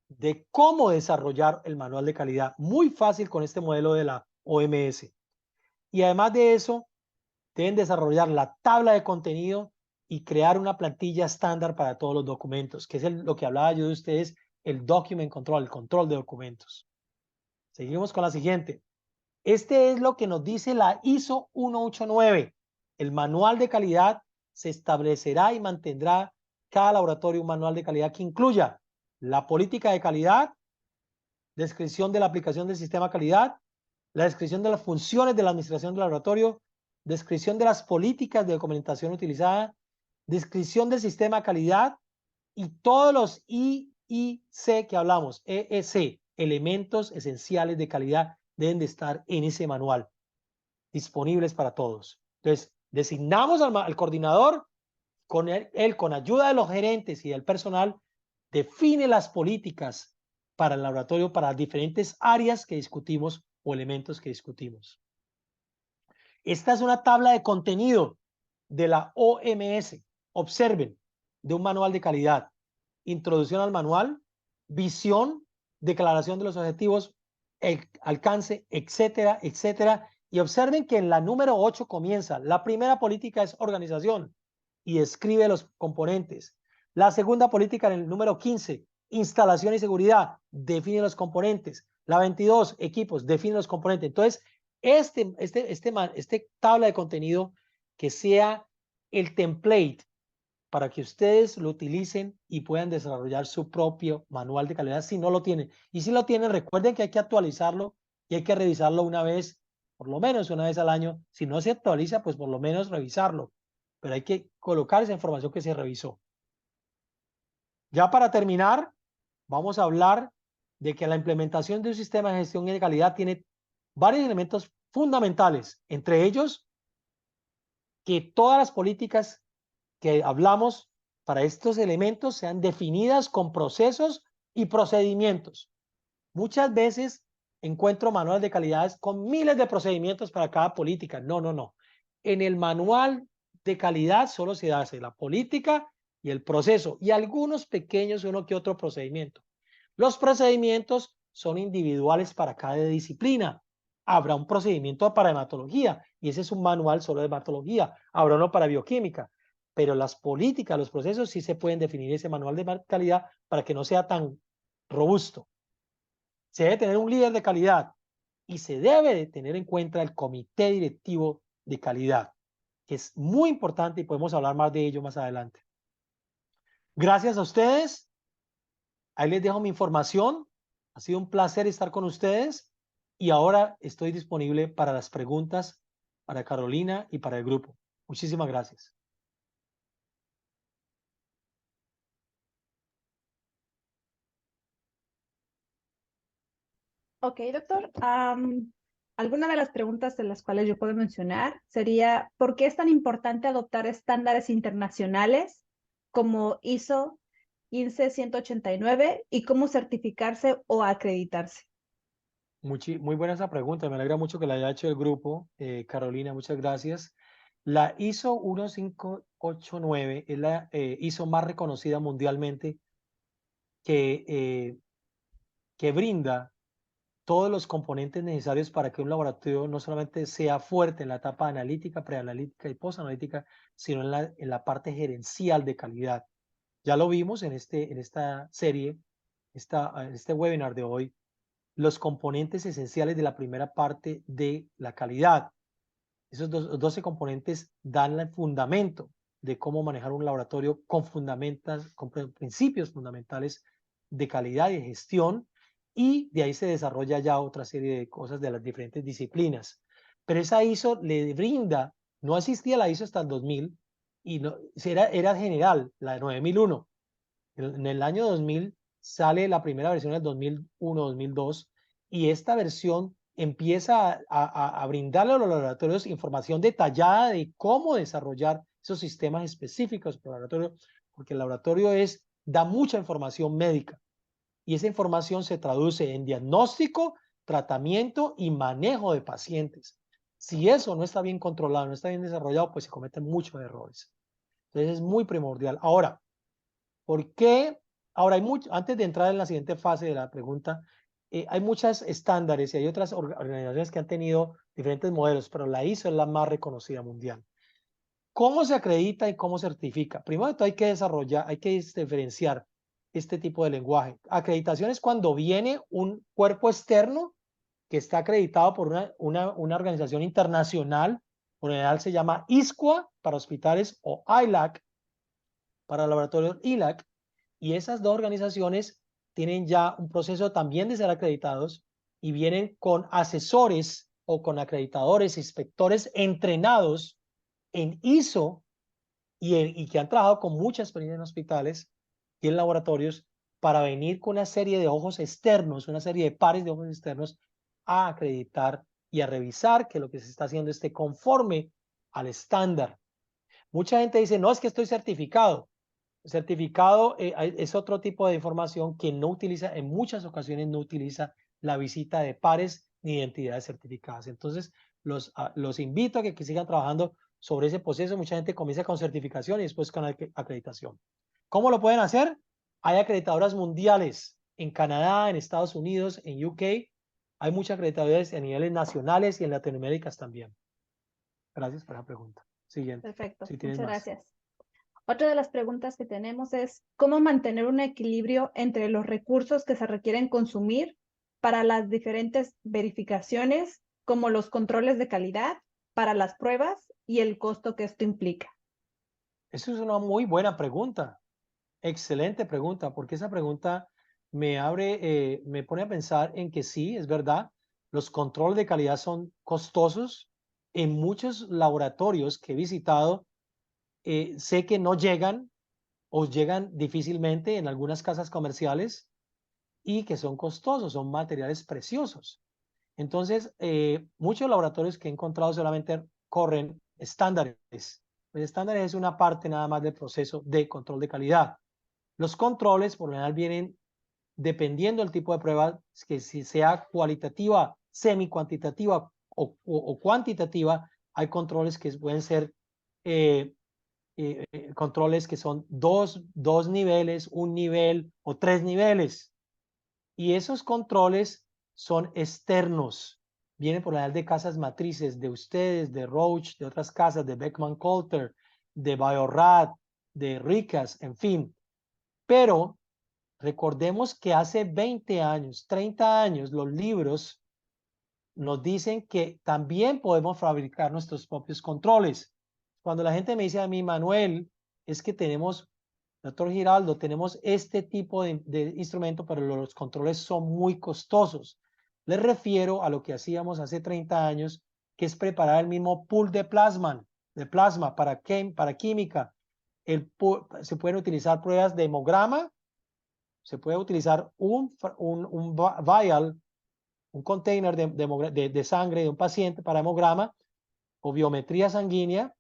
de cómo desarrollar el manual de calidad. Muy fácil con este modelo de la OMS. Y además de eso, deben desarrollar la tabla de contenido y crear una plantilla estándar para todos los documentos, que es lo que hablaba yo de ustedes, el document control, el control de documentos. Seguimos con la siguiente. Este es lo que nos dice la ISO 189. El manual de calidad se establecerá y mantendrá cada laboratorio un manual de calidad que incluya la política de calidad, descripción de la aplicación del sistema de calidad, la descripción de las funciones de la administración del laboratorio, descripción de las políticas de documentación utilizada, descripción del sistema de calidad y todos los IIC que hablamos, EEC, elementos esenciales de calidad, deben de estar en ese manual, disponibles para todos. Entonces, designamos al coordinador, con él, con ayuda de los gerentes y del personal, define las políticas para el laboratorio, para las diferentes áreas que discutimos o elementos que discutimos. Esta es una tabla de contenido de la OMS. Observen, de un manual de calidad. Introducción al manual, visión, declaración de los objetivos, el alcance, etcétera, etcétera. Y observen que en la número 8 comienza. La primera política es organización y describe los componentes. La segunda política en el número 15, instalación y seguridad, define los componentes. La 22, equipos, define los componentes. Entonces, este tabla de contenido que sea el template para que ustedes lo utilicen y puedan desarrollar su propio manual de calidad si no lo tienen. Y si lo tienen, recuerden que hay que actualizarlo y hay que revisarlo una vez, por lo menos una vez al año. Si no se actualiza, pues por lo menos revisarlo. Pero hay que colocar esa información que se revisó. Ya para terminar, vamos a hablar de que la implementación de un sistema de gestión de calidad tiene varios elementos fundamentales, entre ellos que todas las políticas que hablamos para estos elementos sean definidas con procesos y procedimientos. Muchas veces encuentro manuales de calidad con miles de procedimientos para cada política. No, no, no. En el manual de calidad solo se hace la política y el proceso y algunos pequeños uno que otro procedimiento. Los procedimientos son individuales para cada disciplina. Habrá un procedimiento para hematología y ese es un manual solo de hematología. Habrá uno para bioquímica, pero las políticas, los procesos sí se pueden definir ese manual de calidad para que no sea tan robusto. Se debe tener un líder de calidad y se debe de tener en cuenta el comité directivo de calidad, que es muy importante y podemos hablar más de ello más adelante. Gracias a ustedes. Ahí les dejo mi información. Ha sido un placer estar con ustedes y ahora estoy disponible para las preguntas para Carolina y para el grupo. Muchísimas gracias. Ok, doctor. Alguna de las preguntas de las cuales yo puedo mencionar sería, ¿por qué es tan importante adoptar estándares internacionales como ISO 15189 y cómo certificarse o acreditarse? Muy buena esa pregunta. Me alegra mucho que la haya hecho el grupo. Carolina, muchas gracias. La ISO 15189 es la ISO más reconocida mundialmente que, que brinda todos los componentes necesarios para que un laboratorio no solamente sea fuerte en la etapa analítica, preanalítica y postanalítica, sino en la parte gerencial de calidad. Ya lo vimos en esta serie, en este webinar de hoy, los componentes esenciales de la primera parte de la calidad. Esos 12 componentes dan el fundamento de cómo manejar un laboratorio con principios fundamentales de calidad y de gestión, y de ahí se desarrolla ya otra serie de cosas de las diferentes disciplinas. Pero esa ISO le brinda, no existía la ISO hasta el 2000, y no, era general, la de 9001. En el año 2000 sale la primera versión del 2001-2002, y esta versión empieza a brindarle a los laboratorios información detallada de cómo desarrollar esos sistemas específicos para el laboratorio, porque el laboratorio da mucha información médica y esa información se traduce en diagnóstico, tratamiento y manejo de pacientes. Si eso no está bien controlado, no está bien desarrollado, pues se cometen muchos errores. Entonces es muy primordial. Ahora, ¿por qué? Ahora, antes de entrar en la siguiente fase de la pregunta, hay muchos estándares y hay otras organizaciones que han tenido diferentes modelos, pero la ISO es la más reconocida mundial. ¿Cómo se acredita y cómo certifica? Primero hay que desarrollar, hay que diferenciar este tipo de lenguaje. Acreditación es cuando viene un cuerpo externo que está acreditado por una organización internacional, por lo general se llama ISCUA para hospitales o ILAC para laboratorios ILAC, y esas dos organizaciones tienen ya un proceso también de ser acreditados y vienen con asesores o con acreditadores, inspectores entrenados en ISO y que han trabajado con mucha experiencia en hospitales y en laboratorios para venir con una serie de ojos externos, una serie de pares de ojos externos a acreditar y a revisar que lo que se está haciendo esté conforme al estándar. Mucha gente dice, no, es que estoy certificado. Certificado es otro tipo de información que no utiliza, en muchas ocasiones no utiliza la visita de pares ni de entidades certificadas. Entonces, los invito a que sigan trabajando sobre ese proceso. Mucha gente comienza con certificación y después con acreditación. ¿Cómo lo pueden hacer? Hay acreditadoras mundiales en Canadá, en Estados Unidos, en UK. Hay muchas acreditadoras a niveles nacionales y en Latinoamérica también. Gracias por la pregunta. Siguiente. Perfecto, Si tienes muchas más. gracias. Otra de las preguntas que tenemos es, ¿cómo mantener un equilibrio entre los recursos que se requieren consumir para las diferentes verificaciones, como los controles de calidad, para las pruebas y el costo que esto implica? Eso es una muy buena pregunta. Excelente pregunta, porque esa pregunta me pone a pensar en que sí, es verdad, los controles de calidad son costosos. En muchos laboratorios que he visitado, sé que no llegan o llegan difícilmente en algunas casas comerciales. y que son costosos, son materiales preciosos. Entonces, muchos laboratorios que he encontrado solamente corren estándares. Los estándares es una parte nada más del proceso de control de calidad. Los controles por lo general vienen dependiendo del tipo de prueba, que si sea cualitativa, semi-cuantitativa o cuantitativa, hay controles que pueden ser controles que son dos niveles, un nivel o 3 niveles. Y esos controles son externos. Vienen por la de casas matrices de ustedes, de Roche, de otras casas, de Beckman Coulter, de Biorad, de Ricas, en fin. Pero recordemos que hace 20 años, 30 años, los libros nos dicen que también podemos fabricar nuestros propios controles. Cuando la gente me dice a mí, Manuel, es que tenemos, doctor Giraldo, tenemos este tipo de instrumento, pero los controles son muy costosos. Les refiero a lo que hacíamos hace 30 años, que es preparar el mismo pool de plasma para química. Se pueden utilizar pruebas de hemograma, se puede utilizar un vial, un container de sangre de un paciente para hemograma o biometría sanguínea,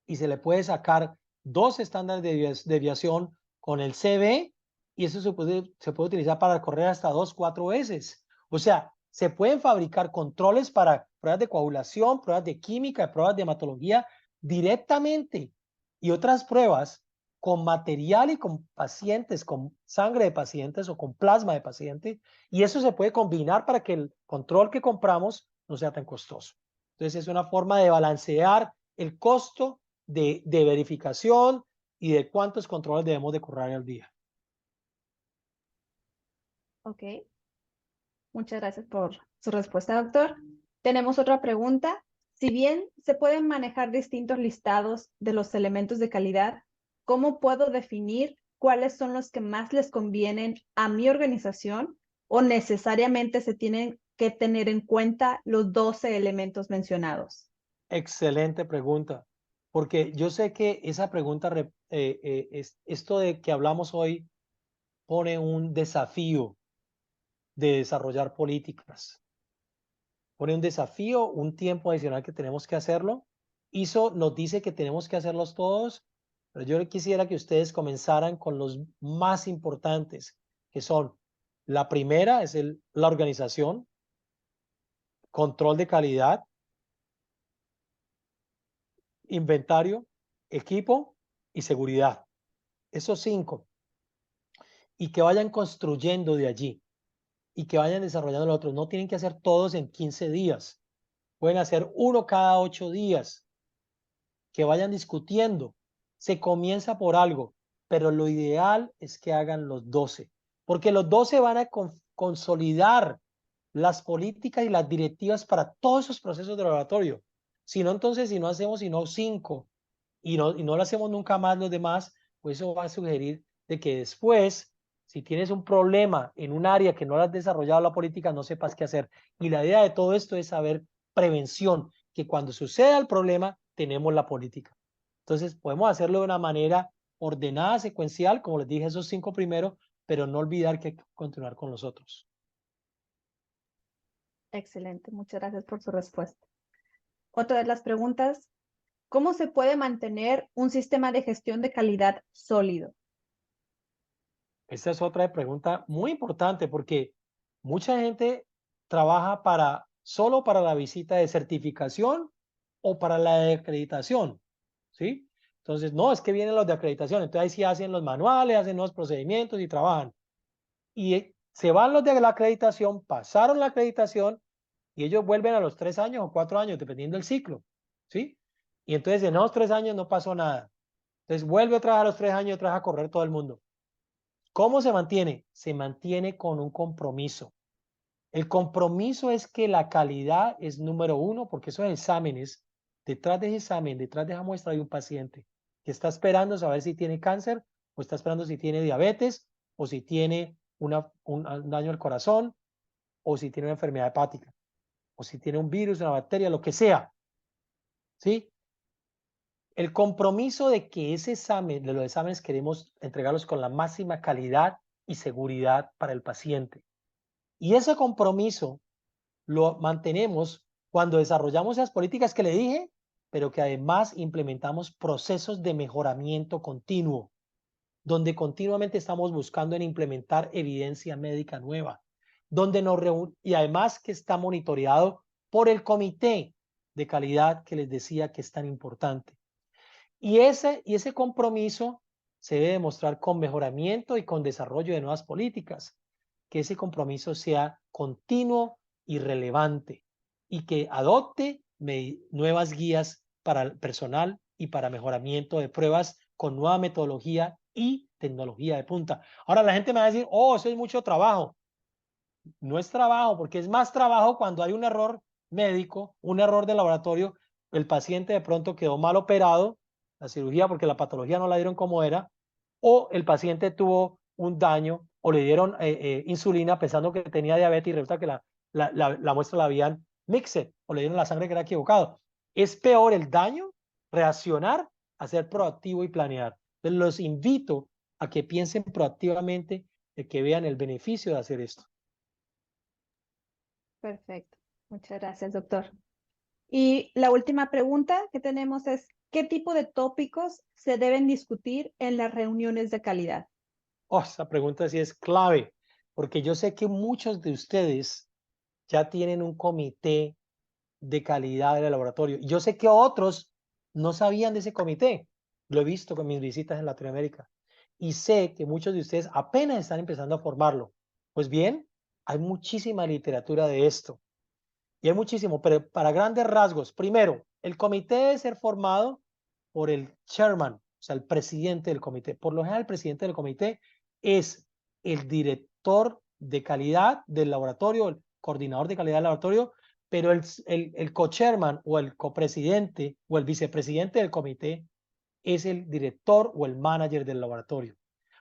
y se le puede sacar 2 estándares de deviación con el CB, y eso se puede utilizar para correr hasta 2, 4 veces. O sea, se pueden fabricar controles para pruebas de coagulación, pruebas de química, pruebas de hematología directamente, y otras pruebas con material y con pacientes, con sangre de pacientes o con plasma de paciente, y eso se puede combinar para que el control que compramos no sea tan costoso. Entonces es una forma de balancear el costo de verificación y de cuántos controles debemos de correr al día. Ok, muchas gracias por su respuesta, doctor. Tenemos otra pregunta. Si bien se pueden manejar distintos listados de los elementos de calidad, ¿cómo puedo definir cuáles son los que más les convienen a mi organización o necesariamente se tienen que tener en cuenta los 12 elementos mencionados? Excelente pregunta, porque yo sé que esa pregunta, esto de que hablamos hoy, pone un desafío de desarrollar políticas. Pone un desafío, un tiempo adicional que tenemos que hacerlo. ISO nos dice que tenemos que hacerlos todos, pero yo quisiera que ustedes comenzaran con los más importantes, que son, la primera es la organización, control de calidad, inventario, equipo y seguridad. Esos 5. Y que vayan construyendo de allí y que vayan desarrollando los otros. No tienen que hacer todos en 15 días. Pueden hacer uno cada 8 días. Que vayan discutiendo. Se comienza por algo, pero lo ideal es que hagan los 12, porque los 12 van a consolidar las políticas y las directivas para todos esos procesos de laboratorio. Si no, entonces, si no hacemos sino 5 y no lo hacemos nunca más los demás, pues eso va a sugerir de que después, si tienes un problema en un área que no has desarrollado la política, no sepas qué hacer. Y la idea de todo esto es saber prevención, que cuando suceda el problema, tenemos la política. Entonces, podemos hacerlo de una manera ordenada, secuencial, como les dije, esos 5 primero, pero no olvidar que hay que continuar con los otros. Excelente, muchas gracias por su respuesta. Otra de las preguntas, ¿cómo se puede mantener un sistema de gestión de calidad sólido? Esta es otra pregunta muy importante porque mucha gente trabaja solo para la visita de certificación o para la de acreditación, ¿sí? Entonces, no, es que vienen los de acreditación, entonces ahí sí hacen los manuales, hacen los procedimientos y trabajan. Y se van los de la acreditación, pasaron la acreditación y ellos vuelven a los 3 años o 4 años, dependiendo del ciclo, ¿sí? Y entonces en esos 3 años no pasó nada. Entonces vuelve otra vez a los 3 años, otra vez a correr todo el mundo. ¿Cómo se mantiene? Se mantiene con un compromiso. El compromiso es que la calidad es número 1, porque esos exámenes, detrás de ese examen, detrás de esa muestra hay un paciente que está esperando saber si tiene cáncer, o está esperando si tiene diabetes, o si tiene un daño al corazón, o si tiene una enfermedad hepática, o si tiene un virus, una bacteria, lo que sea. ¿Sí? El compromiso de que ese examen, de los exámenes queremos entregarlos con la máxima calidad y seguridad para el paciente. Y ese compromiso lo mantenemos cuando desarrollamos esas políticas que le dije, pero que además implementamos procesos de mejoramiento continuo, donde continuamente estamos buscando en implementar evidencia médica nueva, donde y además que está monitoreado por el comité de calidad que les decía que es tan importante. Y ese compromiso se debe demostrar con mejoramiento y con desarrollo de nuevas políticas, que ese compromiso sea continuo y relevante y que adopte nuevas guías para el personal y para mejoramiento de pruebas con nueva metodología y tecnología de punta. Ahora la gente me va a decir, oh, eso es mucho trabajo. No es trabajo, porque es más trabajo cuando hay un error médico, un error de laboratorio, el paciente de pronto quedó mal operado, la cirugía porque la patología no la dieron como era, o el paciente tuvo un daño o le dieron insulina pensando que tenía diabetes y resulta que la muestra la habían mixed o le dieron la sangre que era equivocado. Es peor el daño, reaccionar, a ser proactivo y planear. Entonces los invito a que piensen proactivamente, que vean el beneficio de hacer esto. Perfecto. Muchas gracias, doctor. Y la última pregunta que tenemos es, ¿qué tipo de tópicos se deben discutir en las reuniones de calidad? Oh, esa pregunta sí es clave, porque yo sé que muchos de ustedes ya tienen un comité de calidad del laboratorio. Y yo sé que otros no sabían de ese comité. Lo he visto con mis visitas en Latinoamérica. Y sé que muchos de ustedes apenas están empezando a formarlo. Pues bien, hay muchísima literatura de esto. Y hay muchísimo, pero para grandes rasgos, primero, el comité debe ser formado por el chairman, o sea, el presidente del comité. Por lo general, el presidente del comité es el director de calidad del laboratorio, el coordinador de calidad del laboratorio, pero el co-chairman o el copresidente o el vicepresidente del comité es el director o el manager del laboratorio.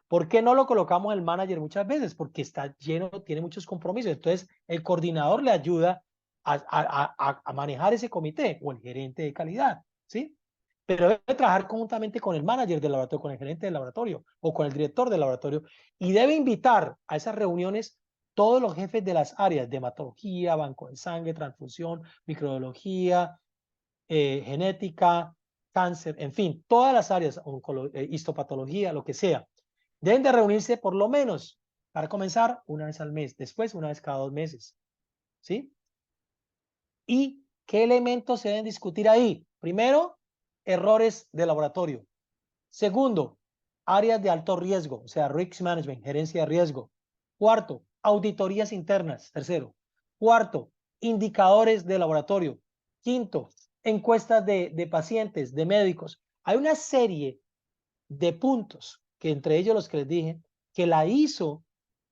¿Por qué no lo colocamos el manager muchas veces? Porque está lleno, tiene muchos compromisos. Entonces, el coordinador le ayuda a manejar ese comité o el gerente de calidad, ¿sí? Pero debe trabajar conjuntamente con el manager del laboratorio, con el gerente del laboratorio o con el director del laboratorio y debe invitar a esas reuniones todos los jefes de las áreas de hematología, banco de sangre, transfusión, microbiología, genética, cáncer, en fin, todas las áreas, histopatología, lo que sea. Deben de reunirse por lo menos, para comenzar, una vez al mes, después una vez cada 2 meses, ¿sí? ¿Y qué elementos se deben discutir ahí? Primero, errores de laboratorio. Segundo, áreas de alto riesgo, o sea, risk management, gerencia de riesgo. Cuarto, auditorías internas. Tercero. Cuarto, indicadores de laboratorio. Quinto, encuestas de pacientes, de médicos. Hay una serie de puntos, que entre ellos los que les dije, que la ISO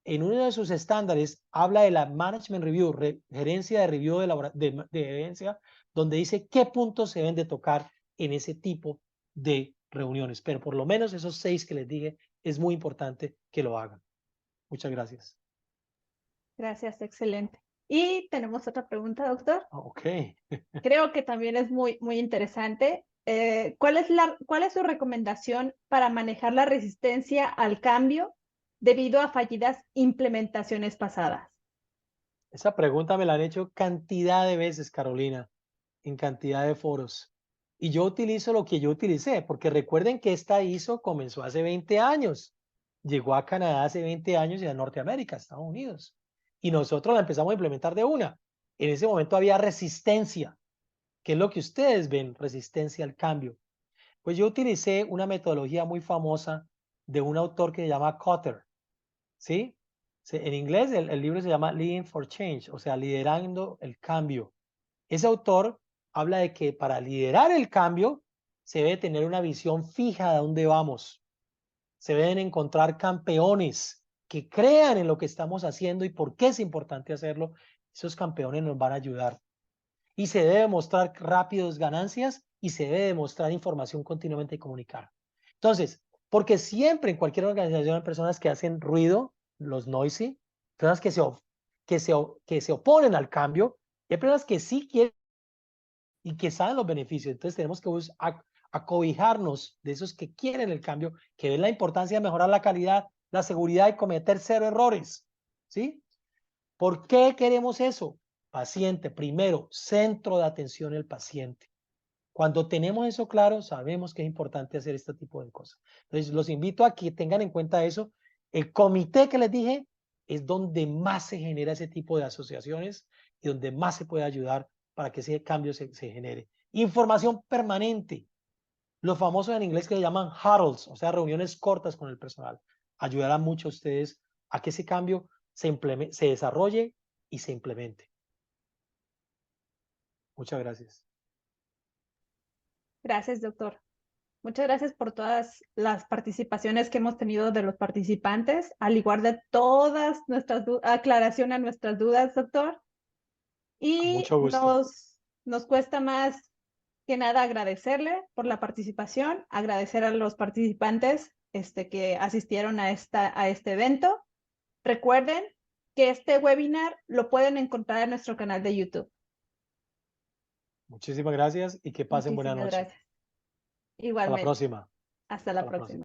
en uno de sus estándares habla de la Management Review, gerencia de review de evidencia, donde dice qué puntos se deben de tocar en ese tipo de reuniones. Pero por lo menos esos 6 que les dije, es muy importante que lo hagan. Muchas gracias. Gracias, excelente. Y tenemos otra pregunta, doctor. Ok. Creo que también es muy interesante. ¿Cuál es su recomendación para manejar la resistencia al cambio debido a fallidas implementaciones pasadas? Esa pregunta me la han hecho cantidad de veces, Carolina, en cantidad de foros. Y yo utilizo lo que yo utilicé, porque recuerden que esta ISO comenzó hace 20 años. Llegó a Canadá hace 20 años y a Norteamérica, Estados Unidos. Y nosotros la empezamos a implementar de una. En ese momento había resistencia, que es lo que ustedes ven, resistencia al cambio. Pues yo utilicé una metodología muy famosa de un autor que se llama Kotter, ¿sí? En inglés el libro se llama Leading for Change, o sea, liderando el cambio. Ese autor habla de que para liderar el cambio se debe tener una visión fija de dónde vamos. Se deben encontrar campeones que crean en lo que estamos haciendo y por qué es importante hacerlo. Esos campeones nos van a ayudar. Y se debe mostrar rápidos ganancias y se debe mostrar información continuamente y comunicar. Entonces, porque siempre en cualquier organización hay personas que hacen ruido, los noisy, personas que se oponen al cambio, y hay personas que sí quieren y que saben los beneficios. Entonces tenemos que acobijarnos de esos que quieren el cambio, que ven la importancia de mejorar la calidad la seguridad de cometer 0 errores, ¿sí? ¿Por qué queremos eso? Paciente, primero, centro de atención el paciente. Cuando tenemos eso claro, sabemos que es importante hacer este tipo de cosas. Entonces, los invito a que tengan en cuenta eso. El comité que les dije es donde más se genera ese tipo de asociaciones y donde más se puede ayudar para que ese cambio se genere. Información permanente. Los famosos en inglés que le llaman huddles, o sea, reuniones cortas con el personal. Ayudará mucho a ustedes a que ese cambio se desarrolle y se implemente. Muchas gracias. Gracias, doctor. Muchas gracias por todas las participaciones que hemos tenido de los participantes, al igual de todas nuestras aclaración a nuestras dudas, doctor. Con Y mucho gusto. nos cuesta más que nada agradecerle por la participación, agradecer a los participantes que asistieron a este evento. Recuerden que este webinar lo pueden encontrar en nuestro canal de YouTube. Muchísimas gracias y que pasen buena Muchísimas noche. gracias. Hasta la Igualmente. próxima. Hasta Hasta la la próxima. próxima.